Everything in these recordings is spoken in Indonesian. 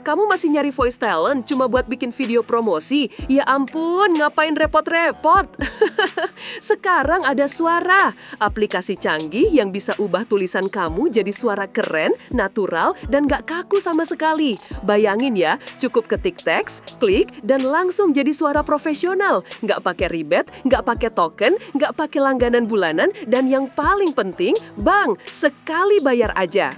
Kamu masih nyari voice talent cuma buat bikin video promosi? Ya ampun, ngapain repot-repot? Sekarang ada Suara, aplikasi canggih yang bisa ubah tulisan kamu jadi suara keren, natural, dan gak kaku sama sekali. Bayangin ya, cukup ketik teks, klik, dan langsung jadi suara profesional. Gak pakai ribet, gak pakai token, gak pakai langganan bulanan, dan yang paling penting, sekali bayar aja.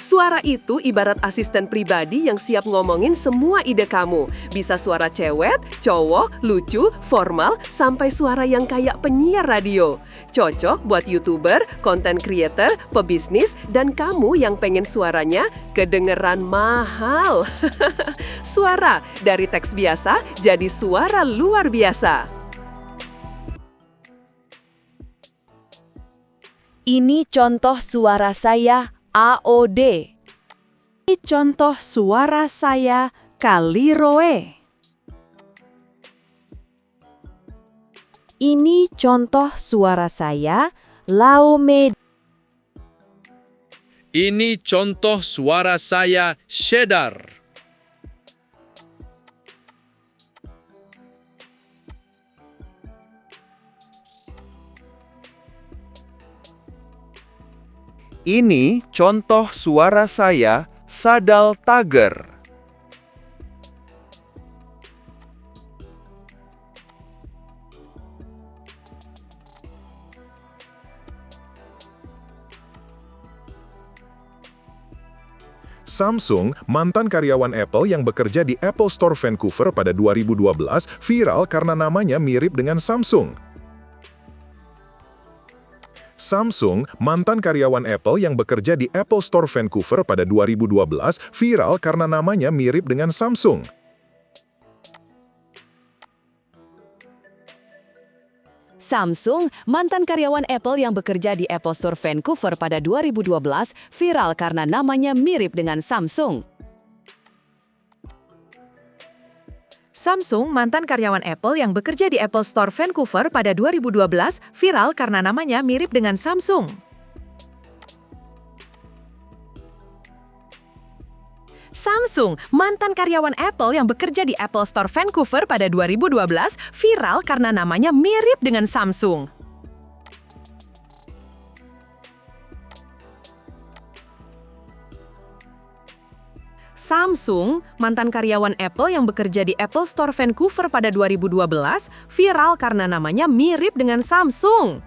Suara itu ibarat asisten pribadi yang siap ngomongin semua ide kamu. Bisa suara cewek, cowok, lucu, formal, sampai suara yang kayak penyiar radio. Cocok buat YouTuber, content creator, pebisnis, dan kamu yang pengen suaranya kedengeran mahal. Suara dari teks biasa jadi suara luar biasa. Ini contoh suara saya AOD. Ini contoh suara saya Kaliroe. Ini contoh suara saya Laome. Ini contoh suara saya Cheddar. Ini contoh suara saya Sadal Tager. Samsung, mantan karyawan Apple yang bekerja di Apple Store Vancouver pada 2012, viral karena namanya mirip dengan Samsung. Samsung, mantan karyawan Apple yang bekerja di Apple Store Vancouver pada 2012, viral karena namanya mirip dengan Samsung. Samsung, mantan karyawan Apple yang bekerja di Apple Store Vancouver pada 2012, viral karena namanya mirip dengan Samsung. Samsung, mantan karyawan Apple yang bekerja di Apple Store Vancouver pada 2012, viral karena namanya mirip dengan Samsung. Samsung, mantan karyawan Apple yang bekerja di Apple Store Vancouver pada 2012, viral karena namanya mirip dengan Samsung. Samsung, mantan karyawan Apple yang bekerja di Apple Store Vancouver pada 2012, viral karena namanya mirip dengan Samsung.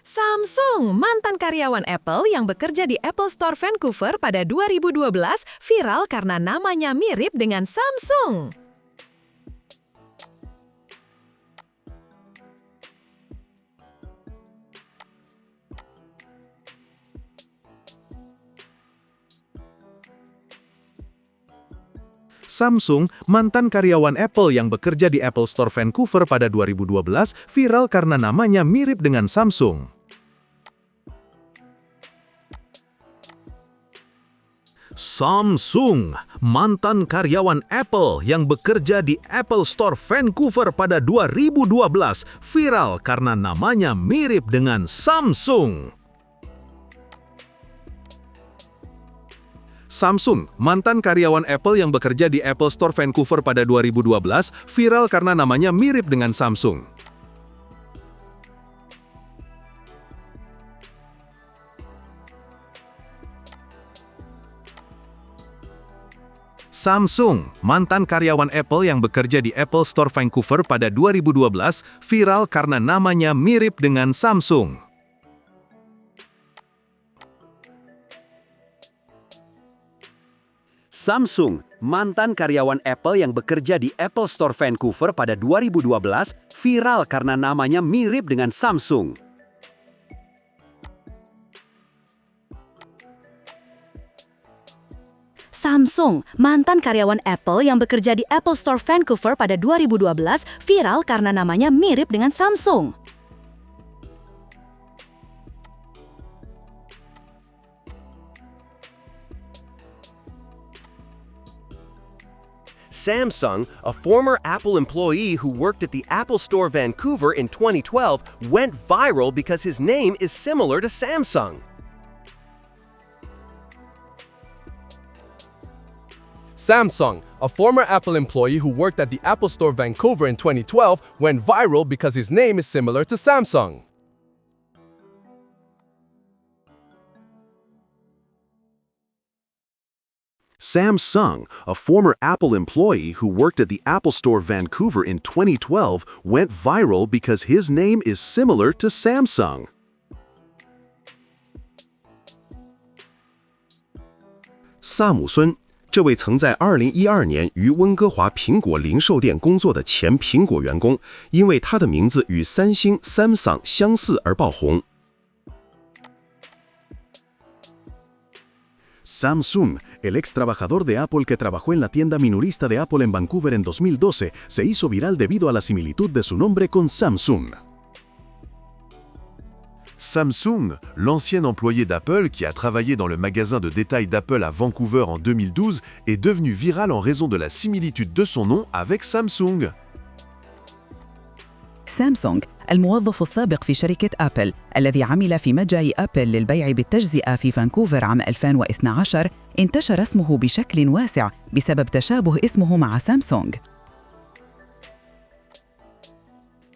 Samsung, mantan karyawan Apple yang bekerja di Apple Store Vancouver pada 2012, viral karena namanya mirip dengan Samsung. Samsung, mantan karyawan Apple yang bekerja di Apple Store Vancouver pada 2012, viral karena namanya mirip dengan Samsung. Samsung, mantan karyawan Apple yang bekerja di Apple Store Vancouver pada 2012, viral karena namanya mirip dengan Samsung. Samsung, mantan karyawan Apple yang bekerja di Apple Store Vancouver pada 2012, viral karena namanya mirip dengan Samsung. Samsung, mantan karyawan Apple yang bekerja di Apple Store Vancouver pada 2012, viral karena namanya mirip dengan Samsung. Samsung, mantan karyawan Apple yang bekerja di Apple Store Vancouver pada 2012, viral karena namanya mirip dengan Samsung. Samsung, mantan karyawan Apple yang bekerja di Apple Store Vancouver pada 2012, viral karena namanya mirip dengan Samsung. Samsung, a former Apple employee who worked at the Apple Store Vancouver in 2012, went viral because his name is similar to Samsung. Samsung, a former Apple employee who worked at the Apple Store Vancouver in 2012, went viral because his name is similar to Samsung. Samsung, a former Apple employee who worked at the Apple Store Vancouver in 2012, went viral because his name is similar to Samsung.萨姆孙，这位曾在2012年于温哥华苹果零售店工作的前苹果员工，因为他的名字与三星 Samsung 相似而爆红。Samsung, el ex trabajador de Apple que trabajó en la tienda minorista de Apple en Vancouver en 2012, se hizo viral debido a la similitud de su nombre con Samsung. Samsung, l'ancien employé d'Apple qui a travaillé dans le magasin de détail d'Apple à Vancouver en 2012, est devenu viral en raison de la similitude de son nom avec Samsung. سامسونج الموظف السابق في شركة أبل الذي عمل في متجر أبل للبيع بالتجزئة في فانكوفر عام 2012 انتشر اسمه بشكل واسع بسبب تشابه اسمه مع سامسونج.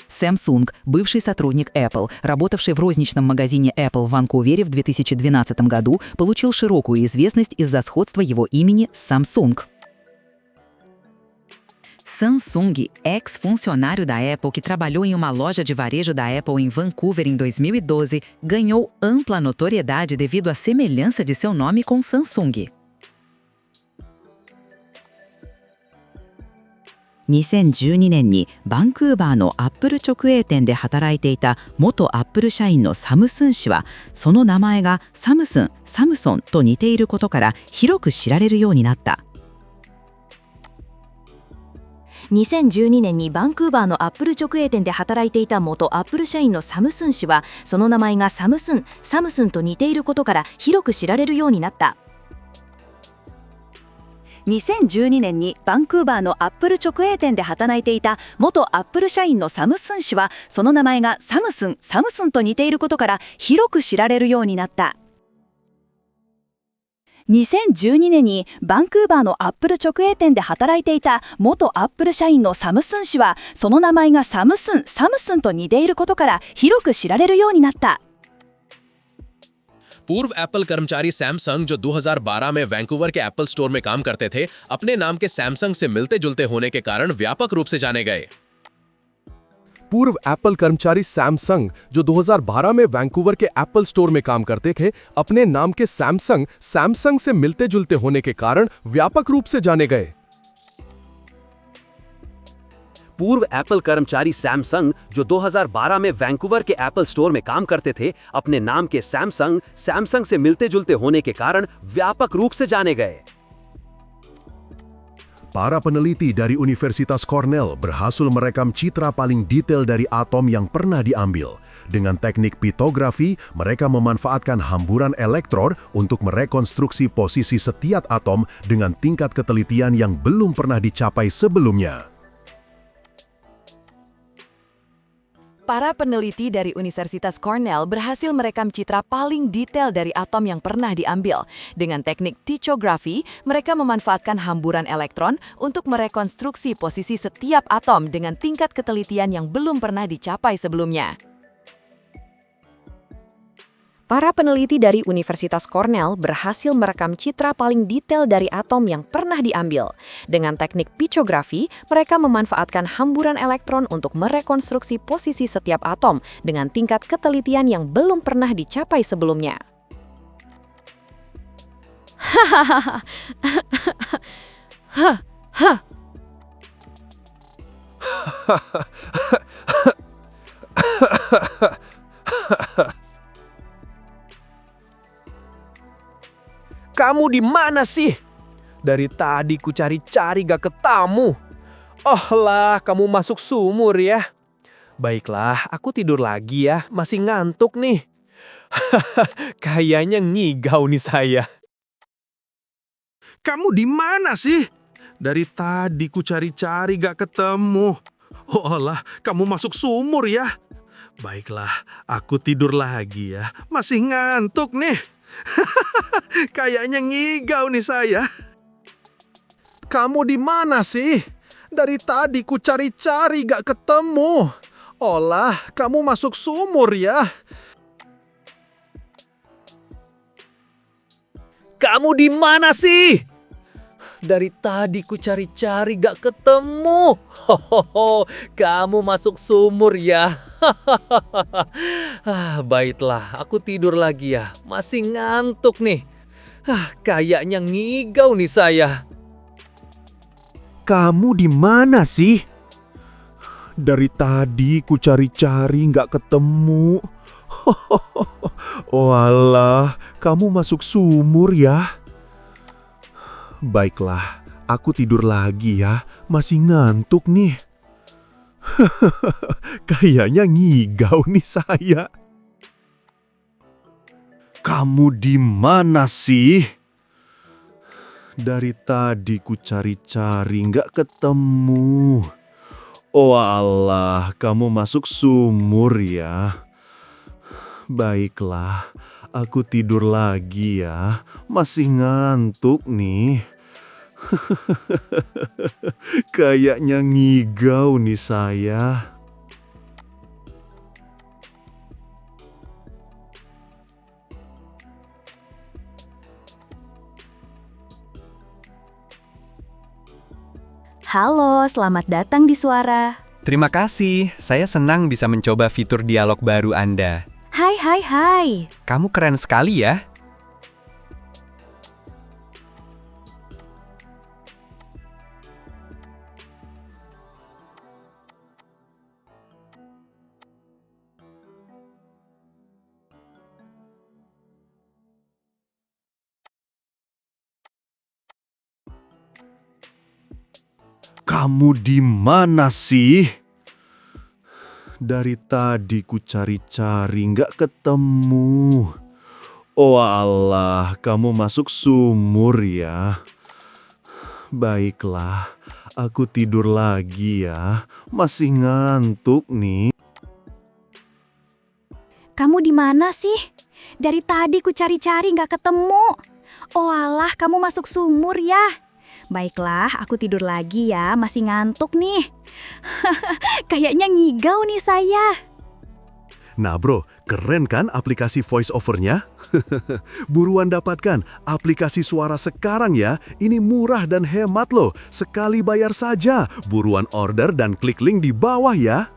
Samsung, бывший сотрудник Apple, работавший в розничном магазине Apple в Ванкувере в 2012 году, получил широкую известность из-за сходства его имени с Samsung. Samsung, ex-funcionário da Apple que trabalhou em uma loja de varejo da Apple em Vancouver em 2012, ganhou ampla notoriedade devido à semelhança de seu nome com Samsung. 2012年にバンクーバーのアップル直営店で働いていた元アップル社員のサムスン氏は、その名前がサムスン、サムソンと似ていることから広く知られるようになった。2012年にバンクーバーのアップル直営店で働いていた元アップル社員のサムスン氏は、その名前がサムスン、サムスンと似ていることから広く知られるようになった。2012年にバンクーバーのアップル直営店で働いていた元アップル社員のサムスン氏は、その名前がサムスン、サムスンと似ていることから広く知られるようになった。2012年にバンクーバーのアップル直営店で働いていた元アップル社員のサムスン氏は、その名前がサムスン、サムスンと似ていることから広く知られるようになった。पूर्व एप्पल कर्मचारी सैमसंग जो 2012 में वैंकूवर के Apple store में काम करते थे, अपने नाम के सैमसंग से मिलते जुलते होने के कारण व्यापक रूप से जाने गए। पूर्व एप्पल कर्मचारी सैमसंग जो 2012 में वैंकूवर के एप्पल स्टोर में काम करते थे, अपने नाम के सैमसंग से मिलते जुलते होने के कारण व्यापक रूप से जाने गए। पूर्व एप्पल कर्मचारी सैमसंग जो 2012 में वैंकूवर के एप्पल स्टोर में काम करते थे, अपने नाम के सैमसंग से मिलते जुलते होने के कारण व्यापक रूप से जाने गए। Para peneliti dari Universitas Cornell berhasil merekam citra paling detail dari atom yang pernah diambil. Dengan teknik pitografi, mereka memanfaatkan hamburan elektron untuk merekonstruksi posisi setiap atom dengan tingkat ketelitian yang belum pernah dicapai sebelumnya. Para peneliti dari Universitas Cornell berhasil merekam citra paling detail dari atom yang pernah diambil. Dengan teknik pitografi, mereka memanfaatkan hamburan elektron untuk merekonstruksi posisi setiap atom dengan tingkat ketelitian yang belum pernah dicapai sebelumnya. Para peneliti dari Universitas Cornell berhasil merekam citra paling detail dari atom yang pernah diambil. Dengan teknik pitografi, mereka memanfaatkan hamburan elektron untuk merekonstruksi posisi setiap atom dengan tingkat ketelitian yang belum pernah dicapai sebelumnya. Kamu di mana sih? Dari tadi ku cari-cari gak ketemu. Oh lah, kamu masuk sumur ya. Baiklah, aku tidur lagi ya. Masih ngantuk nih. Kayaknya ngigau nih saya. Kamu di mana sih? Dari tadi ku cari-cari gak ketemu. Oh lah, kamu masuk sumur ya. Baiklah, aku tidur lagi ya. Masih ngantuk nih. Kayaknya ngigau nih saya. kamu di mana sih? Dari tadi ku cari-cari gak ketemu. Olah, kamu masuk sumur ya? Kamu di mana sih? Dari tadi ku cari-cari gak ketemu. Hohoho, kamu masuk sumur ya. Baiklah, aku tidur lagi ya. Masih ngantuk nih. Kayaknya ngigau nih saya. Kamu di mana sih? Dari tadi ku cari-cari nggak ketemu. Walah, kamu masuk sumur ya? Baiklah, aku tidur lagi ya. Masih ngantuk nih. Kayaknya ngigau nih saya. Kamu di mana sih? Dari tadi ku cari-cari nggak ketemu. Oh Allah, kamu masuk sumur ya? Baiklah, aku tidur lagi ya. Masih ngantuk nih. Kayaknya ngigau nih saya. Halo, selamat datang di Suara. Terima kasih, saya senang bisa mencoba fitur dialog baru Anda. Hai. Kamu keren sekali ya. Kamu di mana sih? Dari tadi ku cari-cari nggak ketemu. Oh Allah, kamu masuk sumur ya? Baiklah, aku tidur lagi ya. Masih ngantuk nih. Kamu di mana sih? Dari tadi ku cari-cari nggak ketemu. Oh alah, kamu masuk sumur ya? Baiklah, aku tidur lagi ya. Masih ngantuk nih. Kayaknya ngigau nih saya. Nah bro, keren kan aplikasi voice over-nya? Buruan dapatkan aplikasi suara sekarang ya. Ini murah dan hemat loh. Sekali bayar saja. Buruan order dan klik link di bawah ya.